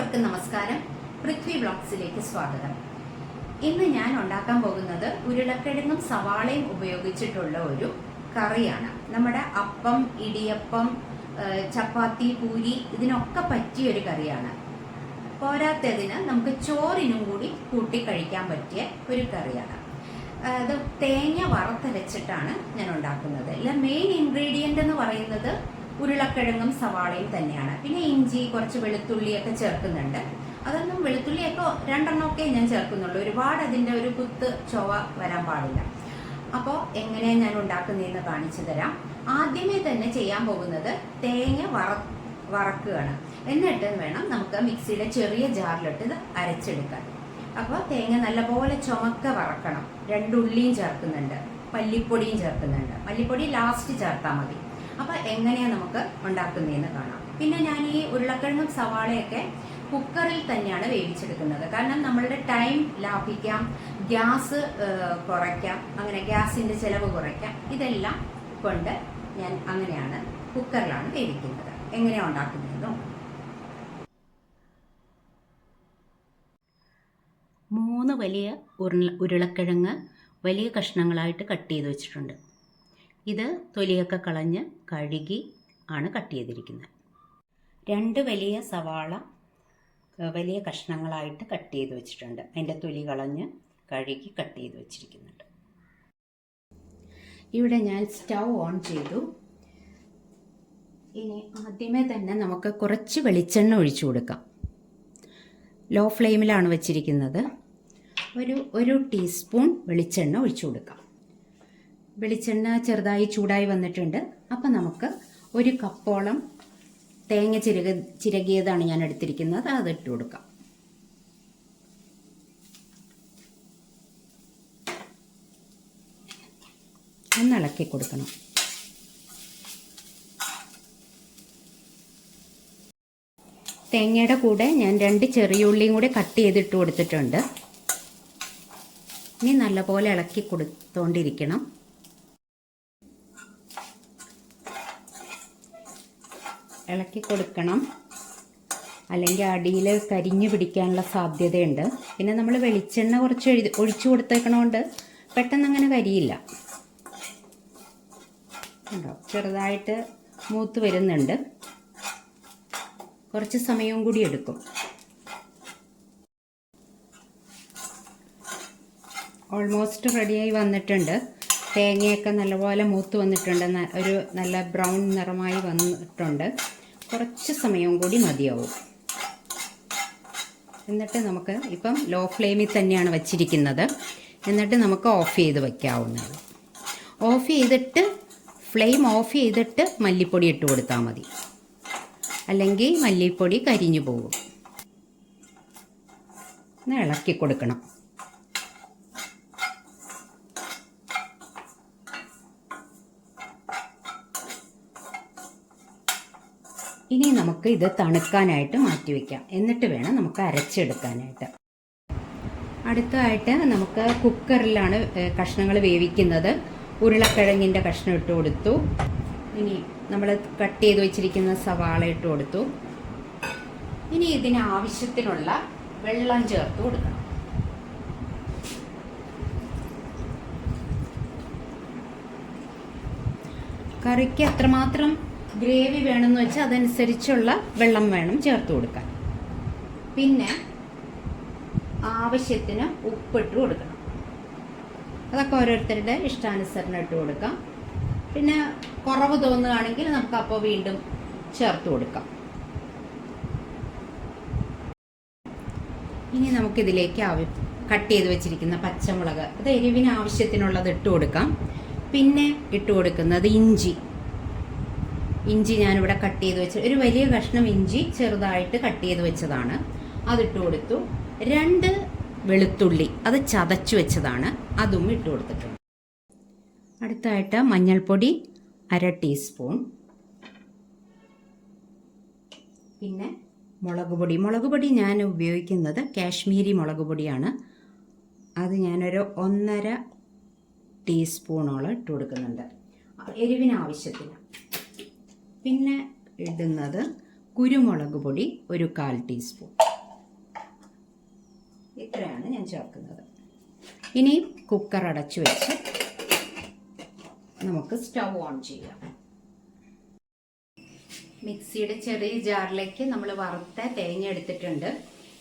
എല്ലാവർക്കും നമസ്കാരം. പൃഥ്വി ബ്ലോഗ്സിലേക്ക് സ്വാഗതം. ഇന്ന് ഞാൻ ഉണ്ടാക്കാൻ പോകുന്നത് ഉരുളക്കിഴങ്ങും സവാളയും ഉപയോഗിച്ചിട്ടുള്ള ഒരു കറിയാണ്. നമ്മുടെ അപ്പം, ഇടിയപ്പം, ചപ്പാത്തി, പൂരി ഇതിനൊക്കെ പറ്റിയ ഒരു കറിയാണ്. പോരാത്തതിന് നമുക്ക് ചോറിനും കൂടി കൂട്ടി കഴിക്കാൻ പറ്റിയ ഒരു കറിയാണ്. അത് തേങ്ങ വറുത്തരച്ചിട്ടാണ് ഞാൻ ഉണ്ടാക്കുന്നത്. മെയിൻ ഇൻഗ്രീഡിയൻ്റ് എന്ന് പറയുന്നത് ഉരുളക്കിഴങ്ങും സവാളയും തന്നെയാണ്. പിന്നെ ഇഞ്ചി, കുറച്ച് വെളുത്തുള്ളിയൊക്കെ ചേർക്കുന്നുണ്ട്. അതൊന്നും വെളുത്തുള്ളിയൊക്കെ രണ്ടെണ്ണമൊക്കെ ഞാൻ ചേർക്കുന്നുള്ളൂ. ഒരുപാട് അതിൻ്റെ ഒരു കുത്ത് ചൊവ വരാൻ പാടില്ല. അപ്പോൾ എങ്ങനെയാണ് ഞാൻ ഉണ്ടാക്കുന്നതെന്ന് കാണിച്ചു തരാം. ആദ്യമേ തന്നെ ചെയ്യാൻ പോകുന്നത് തേങ്ങ വറക്കുകയാണ്. എന്നിട്ട് വേണം നമുക്ക് മിക്സിയുടെ ചെറിയ ജാറിലിട്ട് ഇത് അരച്ചെടുക്കാൻ. അപ്പോൾ തേങ്ങ നല്ലപോലെ ചുമക്ക വറക്കണം. 2 ഉള്ളിയും ചേർക്കുന്നുണ്ട്, മല്ലിപ്പൊടിയും ചേർക്കുന്നുണ്ട്. മല്ലിപ്പൊടി ലാസ്റ്റ് ചേർത്താൽ മതി. അപ്പോൾ എങ്ങനെയാണ് നമുക്ക് ഉണ്ടാക്കുന്നതെന്ന് കാണാം. പിന്നെ ഞാൻ ഈ ഉരുളക്കിഴങ്ങും സവാളയൊക്കെ കുക്കറിൽ തന്നെയാണ് വേവിച്ചെടുക്കുന്നത്. കാരണം നമ്മളുടെ ടൈം ലാഭിക്കാം, ഗ്യാസ് കുറയ്ക്കാം, അങ്ങനെ ഗ്യാസിൻ്റെ ചിലവ് കുറയ്ക്കാം. ഇതെല്ലാം കൊണ്ട് ഞാൻ അങ്ങനെയാണ് കുക്കറിലാണ് വേവിക്കുന്നത്. എങ്ങനെയാണ് ഉണ്ടാക്കുന്നതെന്നോ 3 വലിയ ഉരുളക്കിഴങ്ങ് വലിയ കഷ്ണങ്ങളായിട്ട് കട്ട് ചെയ്ത് വെച്ചിട്ടുണ്ട്. ഇത് തൊലിയൊക്കെ കളഞ്ഞ് കഴുകി ആണ് കട്ട് ചെയ്തിരിക്കുന്നത്. 2 വലിയ സവാള വലിയ കഷ്ണങ്ങളായിട്ട് കട്ട് ചെയ്ത് വെച്ചിട്ടുണ്ട്. അതിൻ്റെ തൊലി കളഞ്ഞ് കഴുകി കട്ട് ചെയ്ത് വെച്ചിരിക്കുന്നുണ്ട്. ഇവിടെ ഞാൻ സ്റ്റൗ ഓൺ ചെയ്തു. ഇനി ആദ്യമേ തന്നെ നമുക്ക് കുറച്ച് വെളിച്ചെണ്ണ ഒഴിച്ചു കൊടുക്കാം. ലോ ഫ്ലെയിമിലാണ് വെച്ചിരിക്കുന്നത്. ഒരു ടീസ്പൂൺ വെളിച്ചെണ്ണ ഒഴിച്ചു കൊടുക്കാം. വെളിച്ചെണ്ണ ചെറുതായി ചൂടായി വന്നിട്ടുണ്ട്. അപ്പം നമുക്ക് 1 കപ്പോളം തേങ്ങ ചിരകിയതാണ് ഞാൻ എടുത്തിരിക്കുന്നത്. അതിട്ട് കൊടുക്കാം. ഒന്ന് ഇളക്കി കൊടുക്കണം. തേങ്ങയുടെ കൂടെ ഞാൻ 2 ചെറിയ ഉള്ളിയും കൂടെ കട്ട് ചെയ്തിട്ട് കൊടുത്തിട്ടുണ്ട്. ഇനി നല്ലപോലെ ഇളക്കി കൊടുത്തോണ്ടിരിക്കണം. ഇളക്കി കൊടുക്കണം, അല്ലെങ്കിൽ അടിയിൽ കരിഞ്ഞു പിടിക്കാനുള്ള സാധ്യതയുണ്ട്. പിന്നെ നമ്മൾ വെളിച്ചെണ്ണ കുറച്ച് ഒഴിച്ചു കൊടുത്തേക്കണോണ്ട് പെട്ടെന്ന് അങ്ങനെ കരിയില്ല. കണ്ടോ, ചെറുതായിട്ട് മൂത്ത് വരുന്നുണ്ട്. കുറച്ച് സമയവും കൂടി എടുക്കും. ഓൾമോസ്റ്റ് റെഡിയായി വന്നിട്ടുണ്ട്. തേങ്ങയൊക്കെ നല്ലപോലെ മൂത്ത് വന്നിട്ടുണ്ട്. ഒരു നല്ല ബ്രൗൺ നിറമായി വന്നിട്ടുണ്ട്. കുറച്ച് സമയവും കൂടി മതിയാവും. എന്നിട്ട് നമുക്ക് ഇപ്പം ലോ ഫ്ലെയിമിൽ തന്നെയാണ് വച്ചിരിക്കുന്നത്. എന്നിട്ട് നമുക്ക് ഓഫ് ചെയ്ത് വയ്ക്കാവുന്നതാണ്. ഫ്ലെയിം ഓഫ് ചെയ്തിട്ട് മല്ലിപ്പൊടി ഇട്ട് കൊടുത്താൽ മതി, അല്ലെങ്കിൽ മല്ലിപ്പൊടി കരിഞ്ഞു പോകും. ഒന്ന് ഇളക്കി കൊടുക്കണം. ഇനി നമുക്ക് ഇത് തണുക്കാനായിട്ട് മാറ്റി വയ്ക്കാം. എന്നിട്ട് വേണം നമുക്ക് അരച്ചെടുക്കാനായിട്ട്. അടുത്തതായിട്ട് നമുക്ക് കുക്കറിലാണ് കഷ്ണങ്ങൾ വേവിക്കുന്നത്. ഉരുളക്കിഴങ്ങിൻ്റെ കഷ്ണം ഇട്ട് കൊടുത്തു. ഇനി നമ്മൾ കട്ട് ചെയ്ത് വെച്ചിരിക്കുന്ന സവാള ഇട്ട് കൊടുത്തു. ഇനി ഇതിന് ആവശ്യത്തിനുള്ള വെള്ളം ചേർത്ത് കൊടുക്കണം. കറിക്ക് എത്രമാത്രം ഗ്രേവി വേണമെന്ന് വെച്ചാൽ അതനുസരിച്ചുള്ള വെള്ളം വേണം ചേർത്ത് കൊടുക്കാൻ. പിന്നെ ആവശ്യത്തിന് ഉപ്പിട്ട് കൊടുക്കണം. അതൊക്കെ ഓരോരുത്തരുടെ ഇഷ്ടാനുസരണം ഇട്ട് കൊടുക്കാം. പിന്നെ കുറവ് തോന്നുകയാണെങ്കിൽ നമുക്ക് അപ്പോൾ വീണ്ടും ചേർത്ത് കൊടുക്കാം. ഇനി നമുക്കിതിലേക്ക് കട്ട് ചെയ്ത് വെച്ചിരിക്കുന്ന പച്ചമുളക്, അത് എരിവിന് ആവശ്യത്തിനുള്ളത് ഇട്ട് കൊടുക്കാം. പിന്നെ ഇട്ട് കൊടുക്കുന്നത് ഇഞ്ചി ഞാനിവിടെ കട്ട് ചെയ്ത് വെച്ച് ഒരു വലിയ കഷ്ണം ഇഞ്ചി ചെറുതായിട്ട് കട്ട് ചെയ്ത് വെച്ചതാണ്, അതിട്ട് കൊടുത്തു. 2 വെളുത്തുള്ളി അത് ചതച്ചു വെച്ചതാണ്, അതും ഇട്ട് കൊടുത്തിട്ടുണ്ട്. അടുത്തായിട്ട് മഞ്ഞൾപ്പൊടി 1/2 ടീസ്പൂൺ. പിന്നെ മുളക് പൊടി ഞാൻ ഉപയോഗിക്കുന്നത് കാശ്മീരി മുളക് പൊടിയാണ്. അത് ഞാനൊരു 1.5 ടീസ്പൂണോളം ഇട്ട് കൊടുക്കുന്നുണ്ട്, എരിവിന് ആവശ്യത്തിന്. പിന്നെ ഇടുന്നത് കുരുമുളക് പൊടി ഒരു 1/4 ടീസ്പൂൺ. ഇത്രയാണ് ഞാൻ ചേർക്കുന്നത്. ഇനി കുക്കർ അടച്ചു വെച്ച് നമുക്ക് സ്റ്റൗ ഓൺ ചെയ്യാം. മിക്സിയുടെ ചെറിയ ജാറിലേക്ക് നമ്മൾ വറുത്ത തേങ്ങ എടുത്തിട്ടുണ്ട്.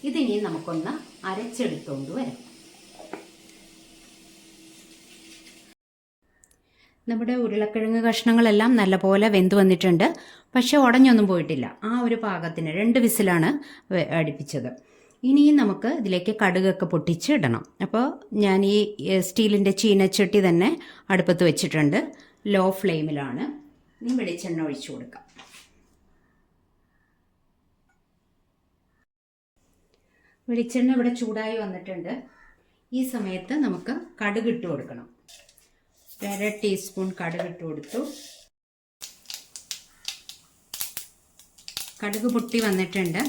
ഇതിനി നമുക്കൊന്ന് അരച്ചെടുത്തുകൊണ്ട് വരാം. നമ്മുടെ ഉരുളക്കിഴങ്ങ് കഷ്ണങ്ങളെല്ലാം നല്ലപോലെ വെന്ത് വന്നിട്ടുണ്ട്. പക്ഷെ ഉടഞ്ഞൊന്നും പോയിട്ടില്ല. ആ ഒരു പാകത്തിന് 2 വിസിലാണ് അടുപ്പിച്ചത്. ഇനിയും നമുക്ക് ഇതിലേക്ക് കടുകൊക്കെ പൊട്ടിച്ച് ഇടണം. അപ്പോൾ ഞാൻ ഈ സ്റ്റീലിൻ്റെ ചീനച്ചട്ടി തന്നെ അടുപ്പത്ത് വെച്ചിട്ടുണ്ട്. ലോ ഫ്ലെയിമിലാണ്. ഇനി വെളിച്ചെണ്ണ ഒഴിച്ചു കൊടുക്കാം. വെളിച്ചെണ്ണ ഇവിടെ ചൂടായി വന്നിട്ടുണ്ട്. ഈ സമയത്ത് നമുക്ക് കടുക് ഇട്ട് കൊടുക്കണം. 1/2 ടീസ്പൂൺ കടുക് ഇട്ട് കൊടുത്തു. കടുക് പൊട്ടി വന്നിട്ടുണ്ട്.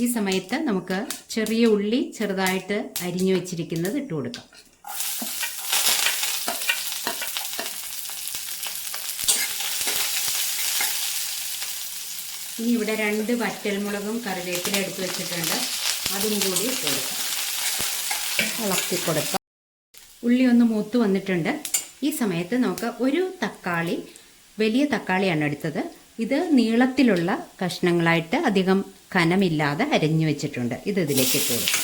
ഈ സമയത്ത് നമുക്ക് ചെറിയ ഉള്ളി ചെറുതായിട്ട് അരിഞ്ഞു വെച്ചിരിക്കുന്നത് ഇട്ട് കൊടുക്കാം. ഇനി ഇവിടെ 2 വറ്റൽമുളകും കറിവേപ്പില എടുത്ത് വെച്ചിട്ടുണ്ട്. അതും കൂടി ഇട്ട് കൊടുക്കാം. ഇളക്കി കൊടുക്കാം. ഉള്ളി ഒന്ന് മൂത്ത് വന്നിട്ടുണ്ട്. ഈ സമയത്ത് നമുക്ക് ഒരു തക്കാളി, വലിയ തക്കാളിയാണ് എടുത്തത്. ഇത് നീളത്തിലുള്ള കഷ്ണങ്ങളായിട്ട് അധികം കനമില്ലാതെ അരിഞ്ഞു വെച്ചിട്ടുണ്ട്. ഇത് ഇതിലേക്ക് ഇട്ട് കൊടുക്കാം.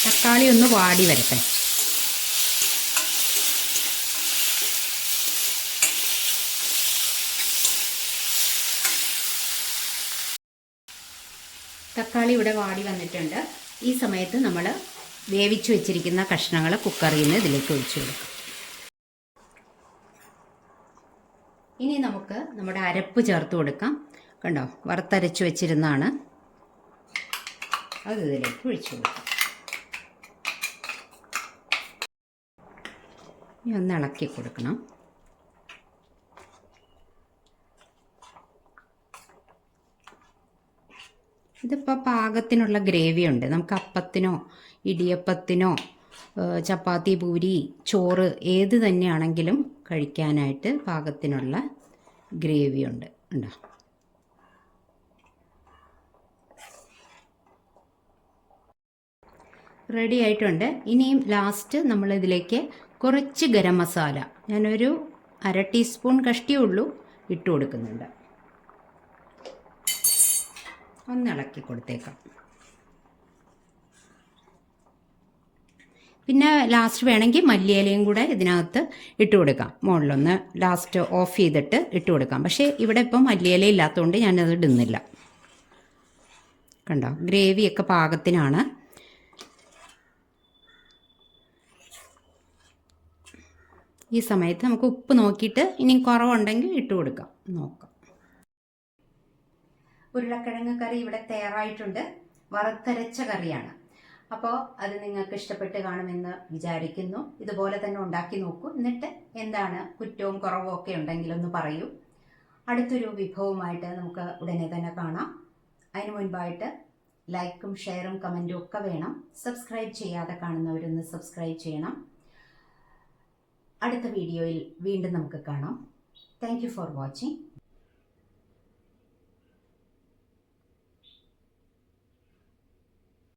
തക്കാളി ഒന്ന് വാടി വരട്ടെ. തക്കാളി ഇവിടെ വാടി വന്നിട്ടുണ്ട്. ഈ സമയത്ത് നമ്മൾ വേവിച്ചു വെച്ചിരിക്കുന്ന കഷ്ണങ്ങൾ കുക്കറിൽ നിന്ന് ഇതിലേക്ക് ഒഴിച്ചു കൊടുക്കാം. ഇനി നമുക്ക് നമ്മുടെ അരപ്പ് ചേർത്ത് കൊടുക്കാം. കണ്ടോ, വറുത്തരച്ച് വെച്ചിരുന്നാണ്. അത് ഇതിലേക്ക് ഒഴിച്ചു കൊടുക്കാം. ഇനി ഒന്ന് ഇളക്കി കൊടുക്കണം. ഇതിപ്പോൾ പാകത്തിനുള്ള ഗ്രേവി ഉണ്ട്. നമുക്ക് അപ്പത്തിനോ ഇടിയപ്പത്തിനോ ചപ്പാത്തി, പൂരി, ചോറ് ഏത് തന്നെയാണെങ്കിലും കഴിക്കാനായിട്ട് പാകത്തിനുള്ള ഗ്രേവി ഉണ്ട്. ഉണ്ടോ? റെഡി ആയിട്ടുണ്ട്. ഇനിയും ലാസ്റ്റ് നമ്മളിതിലേക്ക് കുറച്ച് ഗരം മസാല, ഞാനൊരു 1/2 ടീസ്പൂൺ കഷ്ടിയേ ഉള്ളൂ, ഇട്ട് കൊടുക്കുന്നുണ്ട്. ഒന്ന് ഇളക്കി കൊടുത്തേക്കാം. പിന്നെ ലാസ്റ്റ് വേണമെങ്കിൽ മല്ലിയിലയും കൂടെ ഇതിനകത്ത് ഇട്ട് കൊടുക്കാം. മുകളിലൊന്ന് ലാസ്റ്റ് ഓഫ് ചെയ്തിട്ട് ഇട്ട് കൊടുക്കാം. പക്ഷേ ഇവിടെ ഇപ്പം മല്ലിയില ഇല്ലാത്തതുകൊണ്ട് ഞാനത് ഇടുന്നില്ല. കണ്ടോ, ഗ്രേവിയൊക്കെ പാകത്തിനാണ്. ഈ സമയത്ത് നമുക്ക് ഉപ്പ് നോക്കിയിട്ട് ഇനി കുറവുണ്ടെങ്കിൽ ഇട്ട് കൊടുക്കാം. നോക്കാം. ഉരുളക്കിഴങ്ങ് കറി ഇവിടെ തയ്യാറായിട്ടുണ്ട്. വറുത്തരച്ച കറിയാണ്. അപ്പോൾ അത് നിങ്ങൾക്ക് ഇഷ്ടപ്പെട്ട് കാണുമെന്ന് വിചാരിക്കുന്നു. ഇതുപോലെ തന്നെ ഉണ്ടാക്കി നോക്കൂ. എന്നിട്ട് എന്താണ് കുറ്റവും കുറവും ഒക്കെ ഉണ്ടെങ്കിലൊന്ന് പറയൂ. അടുത്തൊരു വിഭവമായിട്ട് നമുക്ക് ഉടനെ തന്നെ കാണാം. അതിനു മുൻപായിട്ട് ലൈക്കും ഷെയറും കമൻറ്റും ഒക്കെ വേണം. സബ്സ്ക്രൈബ് ചെയ്യാതെ കാണുന്നവരൊന്ന് സബ്സ്ക്രൈബ് ചെയ്യണം. അടുത്ത വീഡിയോയിൽ വീണ്ടും നമുക്ക് കാണാം. Thank you for watching.